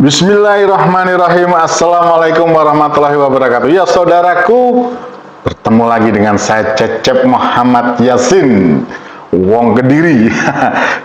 Bismillahirrahmanirrahim. Assalamualaikum warahmatullahi wabarakatuh. Ya saudaraku, bertemu lagi dengan saya Cecep Muhammad Yasin, Wong Kediri.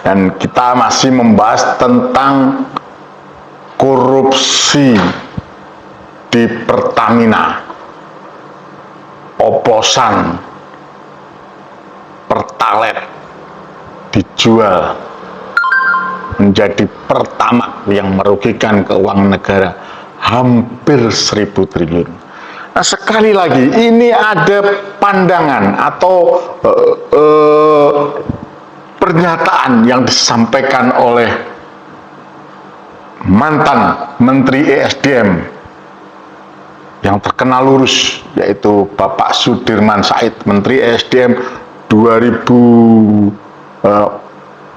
Dan kita masih membahas tentang korupsi di Pertamina, oplosan Pertalite dijual menjadi Pertamax yang merugikan keuangan negara hampir 1.000 triliun. Nah, sekali lagi ini ada pandangan atau pernyataan yang disampaikan oleh mantan Menteri ESDM yang terkenal lurus, yaitu Bapak Sudirman Said, Menteri ESDM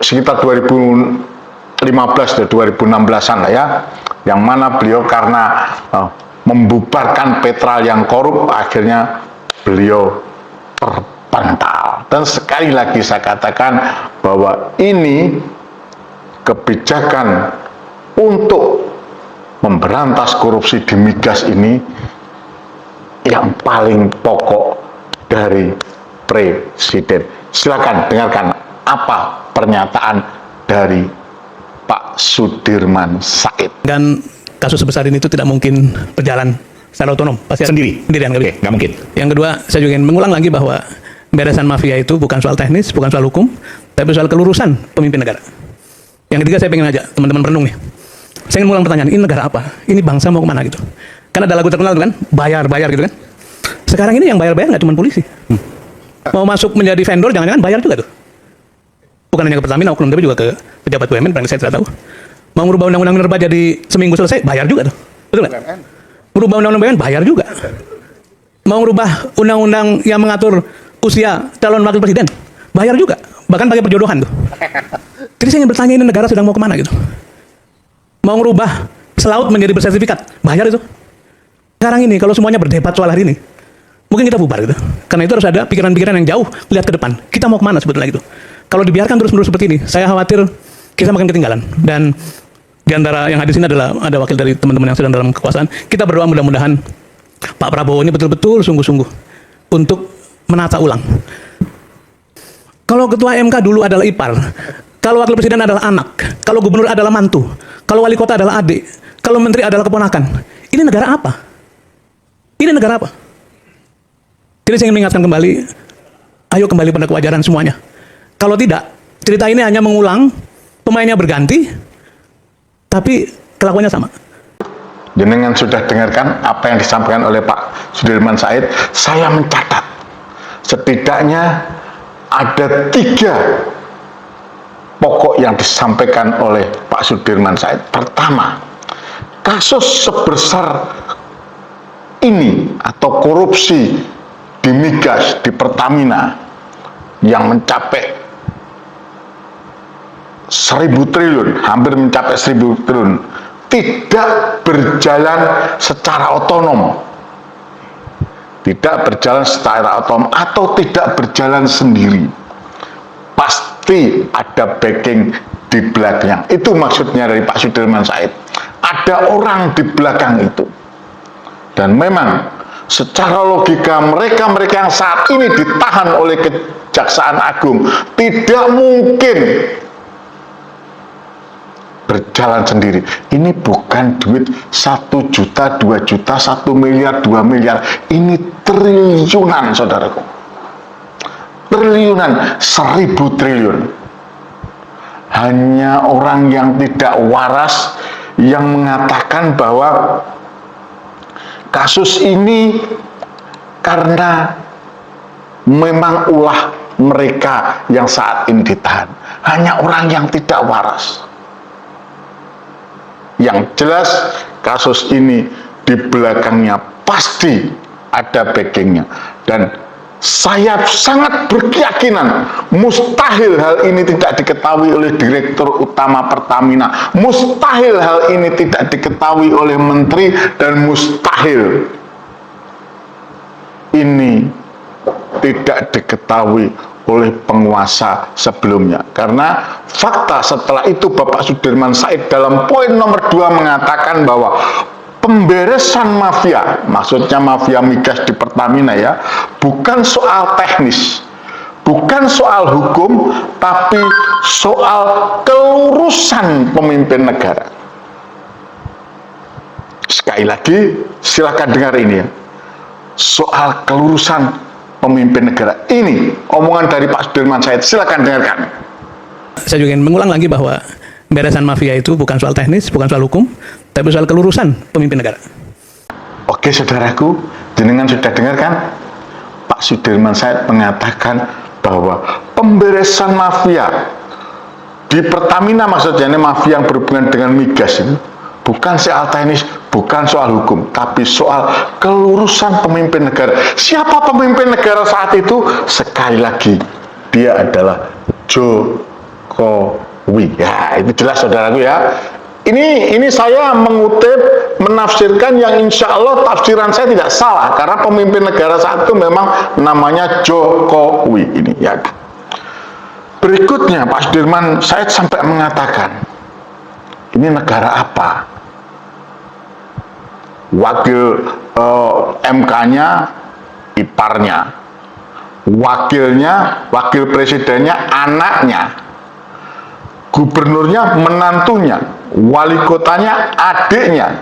sekitar 2015 dan 2016an lah ya, yang mana beliau karena membubarkan Petra yang korup, akhirnya beliau terpental. Dan sekali lagi saya katakan bahwa ini kebijakan untuk memberantas korupsi di migas ini yang paling pokok dari Presiden. Silakan dengarkan apa pernyataan dari Pak Sudirman Said. Dan kasus sebesar ini itu tidak mungkin berjalan secara otonom, pasti sendirian. Nggak mungkin. Yang kedua, saya juga ingin mengulang lagi bahwa beresan mafia itu bukan soal teknis, bukan soal hukum, tapi soal kelurusan pemimpin negara. Yang ketiga, saya pengen ajak teman-teman perenung nih. Saya ingin mengulang pertanyaan, ini negara apa? Ini bangsa mau kemana gitu? Karena ada lagu terkenal kan, bayar gitu kan. Sekarang ini yang bayar nggak cuma polisi. Mau masuk menjadi vendor, jangan-jangan bayar juga tuh. Bukan hanya ke Pertamina, oknum, tapi juga ke pejabat BUMN, barangkali saya tidak tahu. Mau merubah undang-undang minerba jadi seminggu selesai, bayar juga tuh. Betul nggak? Merubah undang-undang BUMN, bayar juga. Mau merubah undang-undang yang mengatur usia calon wakil presiden, bayar juga. Bahkan pakai perjodohan tuh. Jadi saya ingin bertanya, ini negara sedang mau kemana gitu? Mau merubah selaut menjadi bersertifikat, bayar itu. Sekarang ini, kalau semuanya berdebat soal hari ini, mungkin kita bubar gitu. Karena itu harus ada pikiran-pikiran yang jauh, lihat ke depan. Kita mau kemana sebetulnya gitu. Kalau dibiarkan terus-menerus seperti ini, saya khawatir kita makin ketinggalan. Dan di antara yang hadir sini adalah ada wakil dari teman-teman yang sedang dalam kekuasaan. Kita berdoa mudah-mudahan Pak Prabowo ini betul-betul sungguh-sungguh untuk menata ulang. Kalau ketua MK dulu adalah ipar, kalau wakil presiden adalah anak, kalau gubernur adalah mantu, kalau wali kota adalah adik, kalau menteri adalah keponakan. Ini negara apa? Ini negara apa? Jadi saya ingin mengingatkan kembali, ayo kembali pada kewajaran semuanya. Kalau tidak, cerita ini hanya mengulang, pemainnya berganti, tapi kelakuannya sama. Jenengan sudah dengarkan apa yang disampaikan oleh Pak Sudirman Said. Saya mencatat setidaknya ada 3 pokok yang disampaikan oleh Pak Sudirman Said. Pertama, kasus sebesar ini atau korupsi di migas di Pertamina yang mencapai 1.000 triliun, hampir mencapai 1.000 triliun, tidak berjalan secara otonom, atau tidak berjalan sendiri. Pasti ada backing di belakangnya. Itu maksudnya dari Pak Sudirman Said. Ada orang di belakang itu. Dan memang secara logika mereka yang saat ini ditahan oleh Kejaksaan Agung tidak mungkin berjalan sendiri. Ini bukan duit 1 juta, 2 juta, 1 miliar, 2 miliar. Ini triliunan, saudaraku. Triliunan, 1.000 triliun. Hanya orang yang tidak waras yang mengatakan bahwa kasus ini karena memang ulah mereka yang saat ini ditahan. Hanya orang yang tidak waras. Yang jelas kasus ini di belakangnya pasti ada backingnya. Dan saya sangat berkeyakinan mustahil hal ini tidak diketahui oleh Direktur Utama Pertamina, mustahil hal ini tidak diketahui oleh Menteri, dan mustahil ini tidak diketahui oleh penguasa sebelumnya. Karena fakta setelah itu Bapak Sudirman Said dalam poin nomor 2 mengatakan bahwa pemberesan mafia, maksudnya mafia migas di Pertamina ya, bukan soal teknis, bukan soal hukum, tapi soal kelurusan pemimpin negara. Sekali lagi, silakan dengar ini ya. Soal kelurusan pemimpin negara. Ini omongan dari Pak Sudirman Said, silakan dengarkan. Saya juga ingin mengulang lagi bahwa pemberesan mafia itu bukan soal teknis, bukan soal hukum, tapi soal kelurusan pemimpin negara. Oke saudaraku, jenengan sudah dengarkan? Pak Sudirman Said mengatakan bahwa pemberesan mafia di Pertamina, maksudnya ini mafia yang berhubungan dengan migas ini, bukan soal teknis, bukan soal hukum, tapi soal kelurusan pemimpin negara. Siapa pemimpin negara saat itu? Sekali lagi, dia adalah Jokowi. Ya, itu jelas saudaraku ya. Ini saya mengutip, menafsirkan yang insya Allah tafsiran saya tidak salah, karena pemimpin negara saat itu memang namanya Jokowi ini ya. Berikutnya Pak Sudirman Said sampai mengatakan, ini negara apa? Wakil MK-nya iparnya, wakil presidennya anaknya, gubernurnya menantunya, wali kotanya adiknya,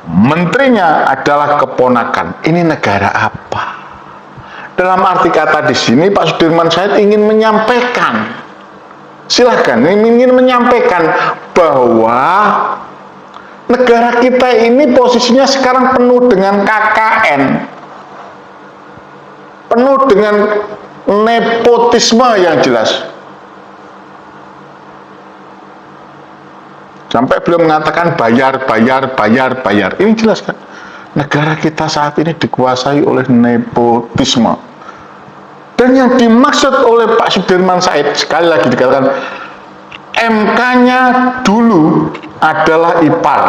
menterinya adalah keponakan. Ini negara apa? Dalam arti kata di sini Pak Sudirman Said ingin menyampaikan, silahkan, ingin menyampaikan bahwa negara kita ini posisinya sekarang penuh dengan KKN, penuh dengan nepotisme yang jelas. Sampai beliau mengatakan bayar. Ini jelas kan? Negara kita saat ini dikuasai oleh nepotisme. Dan yang dimaksud oleh Pak Sudirman Said, sekali lagi dikatakan, MK-nya dulu adalah ipar.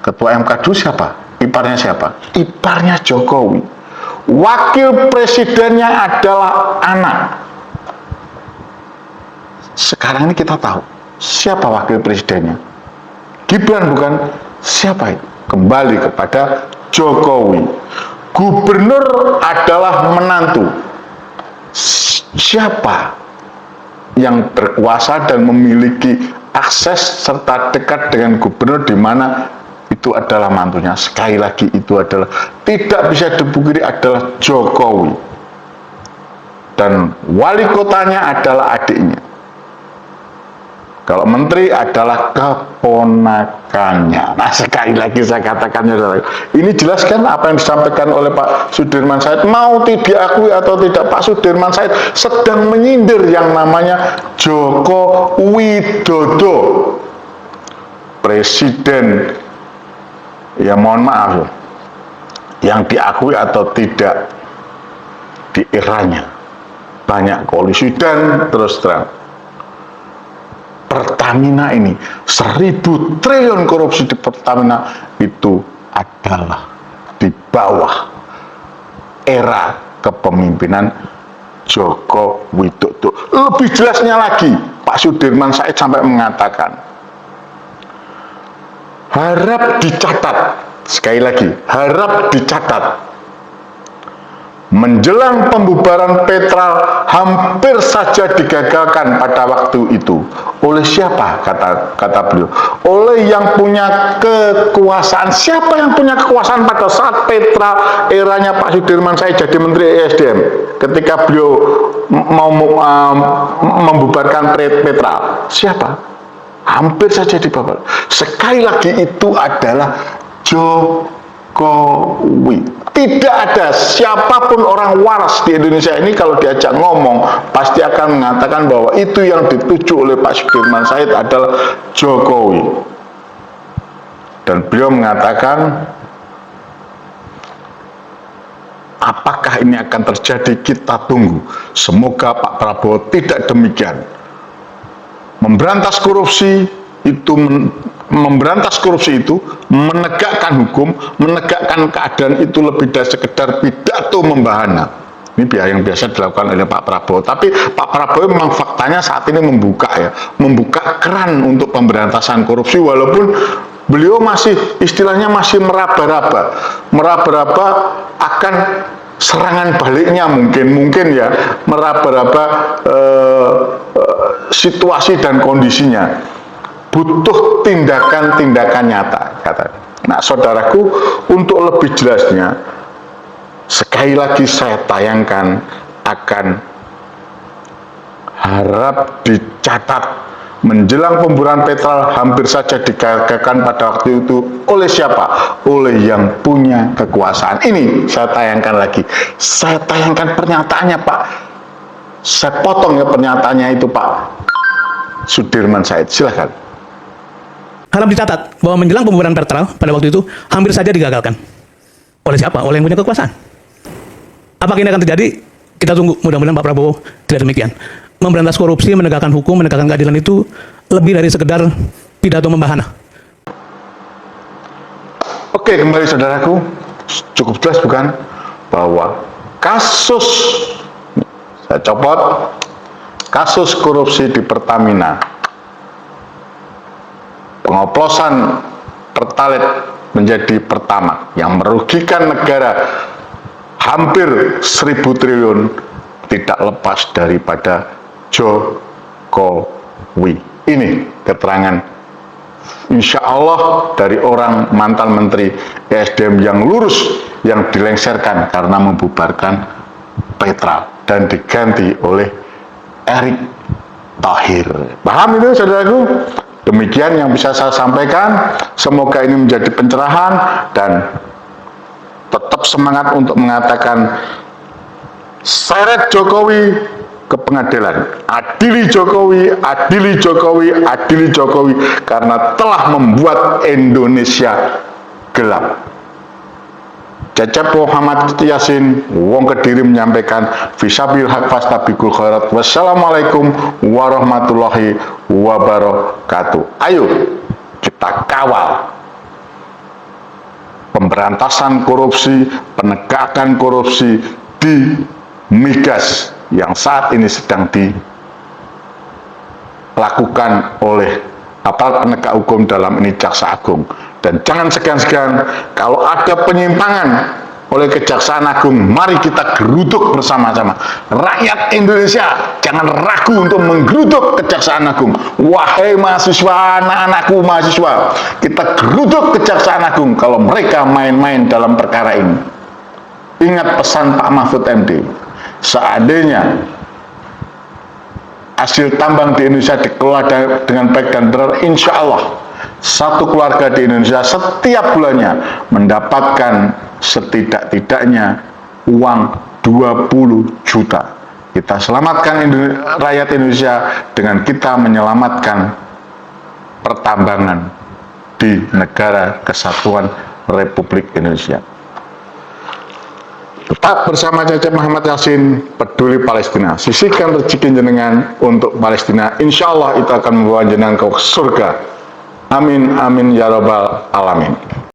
Ketua MK dulu siapa? Iparnya siapa? Iparnya Jokowi. Wakil presidennya adalah anak. Sekarang ini kita tahu siapa wakil presidennya. Gibran bukan? Siapa itu? Kembali kepada Jokowi. Gubernur adalah menantu. Siapa yang berkuasa dan memiliki akses serta dekat dengan gubernur, di mana itu adalah mantunya? Sekali lagi, itu adalah tidak bisa dipungkiri adalah Jokowi. Dan wali kotanya adalah adiknya. Kalau menteri adalah keponakannya. Nah, sekali lagi saya katakan, ini jelas kan apa yang disampaikan oleh Pak Sudirman Said. Mau diakui atau tidak, Pak Sudirman Said sedang menyindir yang namanya Joko Widodo, presiden, ya mohon maaf, yang diakui atau tidak di eranya banyak kolusi. Dan terus terang, Pertamina ini 1.000 triliun korupsi di Pertamina itu adalah di bawah era kepemimpinan Joko Widodo. Lebih jelasnya lagi, Pak Sudirman Said sampai mengatakan, harap dicatat, sekali lagi, harap dicatat, menjelang pembubaran Petra hampir saja digagalkan pada waktu itu. Oleh siapa? Kata beliau, oleh yang punya kekuasaan. Siapa yang punya kekuasaan pada saat Petra eranya Pak Sudirman Said jadi Menteri ESDM, ketika beliau mau membubarkan Petra? Siapa? Hampir saja dibawa. Sekali lagi, itu adalah Jokowi. Tidak ada siapapun orang waras di Indonesia ini kalau diajak ngomong pasti akan mengatakan bahwa itu yang dituju oleh Pak Sudirman Said adalah Jokowi. Dan beliau mengatakan, apakah ini akan terjadi? Kita tunggu. Semoga Pak Prabowo tidak demikian. Memberantas korupsi itu, menegakkan hukum, menegakkan keadaan itu lebih dari sekedar pidato membahana. Ini yang biasa dilakukan oleh Pak Prabowo. Tapi Pak Prabowo memang faktanya saat ini membuka keran untuk pemberantasan korupsi, walaupun beliau masih istilahnya masih meraba-raba akan serangan baliknya mungkin ya, meraba-raba situasi dan kondisinya. Butuh tindakan-tindakan nyata, katanya. Nah, saudaraku, untuk lebih jelasnya, sekali lagi saya tayangkan, akan harap dicatat, menjelang pemburuan petrol hampir saja digagalkan pada waktu itu oleh siapa? Oleh yang punya kekuasaan. Ini saya tayangkan lagi. Saya tayangkan pernyataannya, Pak. Saya potong ya pernyataannya itu, Pak Sudirman Said. Silahkan. Harap dicatat bahwa menjelang pembubaran Pertral pada waktu itu hampir saja digagalkan. Oleh siapa? Oleh yang punya kekuasaan. Apakah ini akan terjadi? Kita tunggu. Mudah-mudahan Pak Prabowo tidak demikian. Memberantas korupsi, menegakkan hukum, menegakkan keadilan itu lebih dari sekedar pidato membahana. Oke, kembali saudaraku, cukup jelas bukan bahwa kasus, saya copot, kasus korupsi di Pertamina, pengoplosan Pertalite menjadi Pertamax yang merugikan negara hampir 1.000 triliun, tidak lepas daripada Jokowi. Ini keterangan insya Allah dari orang mantan Menteri ESDM yang lurus, yang dilengserkan karena membubarkan Petra dan diganti oleh Erick Thohir. Paham itu saudaraku? Demikian yang bisa saya sampaikan. Semoga ini menjadi pencerahan dan tetap semangat untuk mengatakan seret Jokowi ke pengadilan. Adili Jokowi, adili Jokowi, adili Jokowi, karena telah membuat Indonesia gelap. Cecep Muhammad Yasin, Wong Kediri menyampaikan, Fisabil haq fastabikul khairat. Wassalamualaikum warahmatullahi wabarakatuh. Ayo kita kawal pemberantasan korupsi, penegakan korupsi di migas yang saat ini sedang dilakukan oleh aparat penegak hukum, dalam ini Jaksa Agung. Dan jangan segan-segan kalau ada penyimpangan oleh Kejaksaan Agung, mari kita geruduk bersama-sama. Rakyat Indonesia jangan ragu untuk menggeruduk Kejaksaan Agung. Wahai mahasiswa, anak-anakku mahasiswa, kita geruduk Kejaksaan Agung kalau mereka main-main dalam perkara ini. Ingat pesan Pak Mahfud MD, seandainya hasil tambang di Indonesia dikelola dengan baik dan benar, insya Allah satu keluarga di Indonesia setiap bulannya mendapatkan setidak-tidaknya uang 20 juta. Kita selamatkan rakyat Indonesia dengan kita menyelamatkan pertambangan di negara kesatuan Republik Indonesia. Tetap bersama Cecep Muhammad Yasin, peduli Palestina. Sisihkan rezeki jenengan untuk Palestina. Insya Allah itu akan membawa jenengan ke surga. Amin, amin, ya rabbal alamin.